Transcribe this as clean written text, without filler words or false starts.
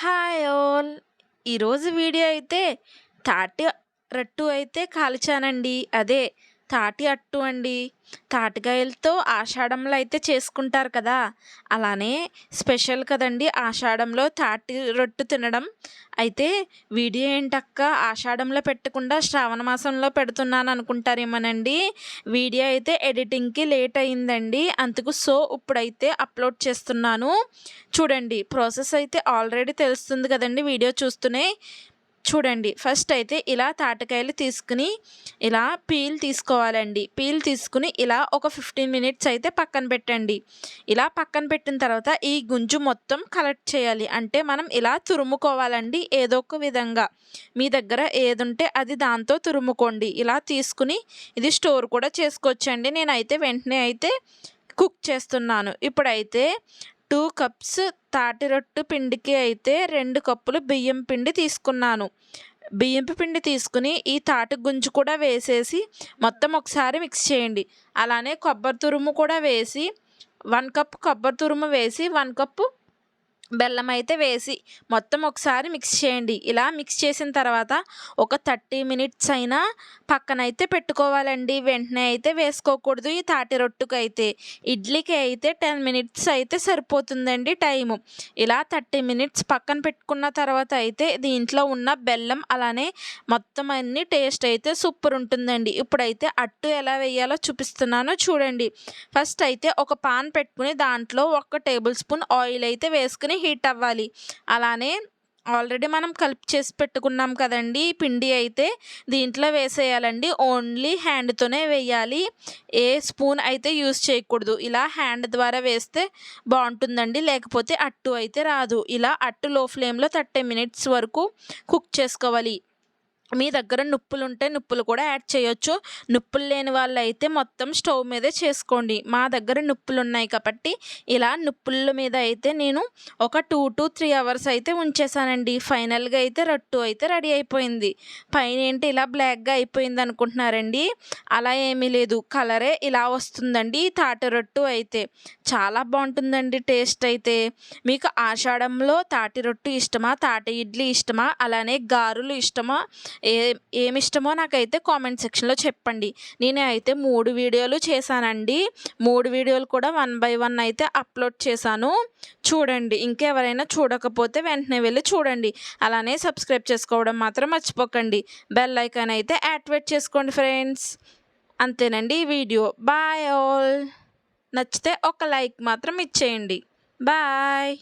Hi all. ఈరోజు video అయితే తాటి రట్టు అయితే కాల్చానండి. అదే తాటి అట్టు అండి. తాటికాయలతో ఆషాఢంలో అయితే చేసుకుంటారు కదా, అలానే స్పెషల్ కదండి ఆషాఢంలో తాటి రొట్టు తినడం. అయితే వీడియో ఏంటక్క ఆషాఢంలో పెట్టకుండా శ్రావణ మాసంలో పెడుతున్నాను అనుకుంటారేమోనండి. వీడియో అయితే ఎడిటింగ్కి లేట్ అయిందండి, అందుకు ఇప్పుడైతే అప్లోడ్ చేస్తున్నాను. చూడండి, ప్రాసెస్ అయితే ఆల్రెడీ తెలుస్తుంది కదండి వీడియో చూస్తూనే. చూడండి, ఫస్ట్ అయితే ఇలా తాటికాయలు తీసుకుని ఇలా పీల్ తీసుకోవాలండి. పీల్ తీసుకుని ఇలా ఒక 15 మినిట్స్ అయితే పక్కన పెట్టండి. ఇలా పక్కన పెట్టిన తర్వాత ఈ గుంజు మొత్తం కలెక్ట్ చేయాలి. అంటే మనం ఇలా తురుముకోవాలండి ఏదో ఒక విధంగా. మీ దగ్గర ఏదుంటే అది దాంతో తురుముకోండి. ఇలా తీసుకుని ఇది స్టోర్ కూడా చేసుకోవచ్చండి. నేనైతే వెంటనే అయితే కుక్ చేస్తున్నాను. ఇప్పుడైతే 2 కప్స్ తాటి రొట్టు పిండికి అయితే 2 కప్పులు బియ్యం పిండి తీసుకున్నాను. బియ్యం పిండి తీసుకుని ఈ తాటి గుంజు కూడా వేసేసి మొత్తం ఒకసారి మిక్స్ చేయండి. అలానే కొబ్బరి తురుము కూడా వేసి 1 కప్ కొబ్బరి తురుము వేసి 1 కప్పు బెల్లం అయితే వేసి మొత్తం ఒకసారి మిక్స్ చేయండి. ఇలా మిక్స్ చేసిన తర్వాత ఒక 30 మినిట్స్ అయినా పక్కనైతే పెట్టుకోవాలండి. వెంటనే అయితే వేసుకోకూడదు. ఈ తాటి రొట్టుకు అయితే ఇడ్లీకి అయితే 10 మినిట్స్ అయితే సరిపోతుందండి టైము. ఇలా 30 మినిట్స్ పక్కన పెట్టుకున్న తర్వాత అయితే దీంట్లో ఉన్న బెల్లం అలానే మొత్తం అన్ని టేస్ట్ అయితే సూపర్ ఉంటుందండి. ఇప్పుడైతే అట్టు ఎలా వేయాలో చూపిస్తున్నానో చూడండి. ఫస్ట్ అయితే ఒక పాన్ పెట్టుకుని దాంట్లో 1 టేబుల్ స్పూన్ ఆయిల్ అయితే వేసుకుని హీట్ అవ్వాలి. అలానే ఆల్రెడీ మనం కలిపి చేసి పెట్టుకున్నాం కదండి పిండి, అయితే దీంట్లో వేసేయాలండి. ఓన్లీ హ్యాండ్తోనే వేయాలి, ఏ స్పూన్ అయితే యూస్ చేయకూడదు. ఇలా హ్యాండ్ ద్వారా వేస్తే బాగుంటుందండి, లేకపోతే అట్టు అయితే రాదు. ఇలా అట్టు లో ఫ్లేమ్లో 30 మినిట్స్ వరకు కుక్ చేసుకోవాలి. మీ దగ్గర నుప్పులు ఉంటే నుప్పులు కూడా యాడ్ చేయొచ్చు. నుప్పులు లేని వాళ్ళు అయితే మొత్తం స్టవ్ మీదే చేసుకోండి. మా దగ్గర నుప్పులు ఉన్నాయి కాబట్టి ఇలా నుప్పుల మీద అయితే నేను ఒక 2 to 3 అవర్స్ అయితే ఉంచేసానండి. ఫైనల్గా అయితే రొట్టు అయితే రెడీ అయిపోయింది. పైన ఏంటి ఇలా బ్లాక్గా అయిపోయింది అనుకుంటున్నారండి, అలా ఏమీ లేదు, కలరే ఇలా వస్తుందండి. తాటి రొట్టు అయితే చాలా బాగుంటుందండి టేస్ట్ అయితే. మీకు ఆషాఢంలో తాటి రొట్టు ఇష్టమా, తాటి ఇడ్లీ ఇష్టమా, అలానే గారెలు ఇష్టమా, ఏమి ఇష్టమో నాకైతే కామెంట్ సెక్షన్లో చెప్పండి. నేను అయితే 3 వీడియోలు చేశానండి. 3 వీడియోలు కూడా 1 by 1 అయితే అప్లోడ్ చేశాను. చూడండి, ఇంకెవరైనా చూడకపోతే వెంటనే వెళ్ళి చూడండి. అలానే సబ్స్క్రైబ్ చేసుకోవడం మాత్రం మర్చిపోకండి. బెల్ ఐకాన్ అయితే యాక్టివేట్ చేసుకోండి ఫ్రెండ్స్. అంతేనండి ఈ వీడియో. Bye all. నచ్చితే ఒక లైక్ మాత్రం ఇచ్చేయండి. బాయ్.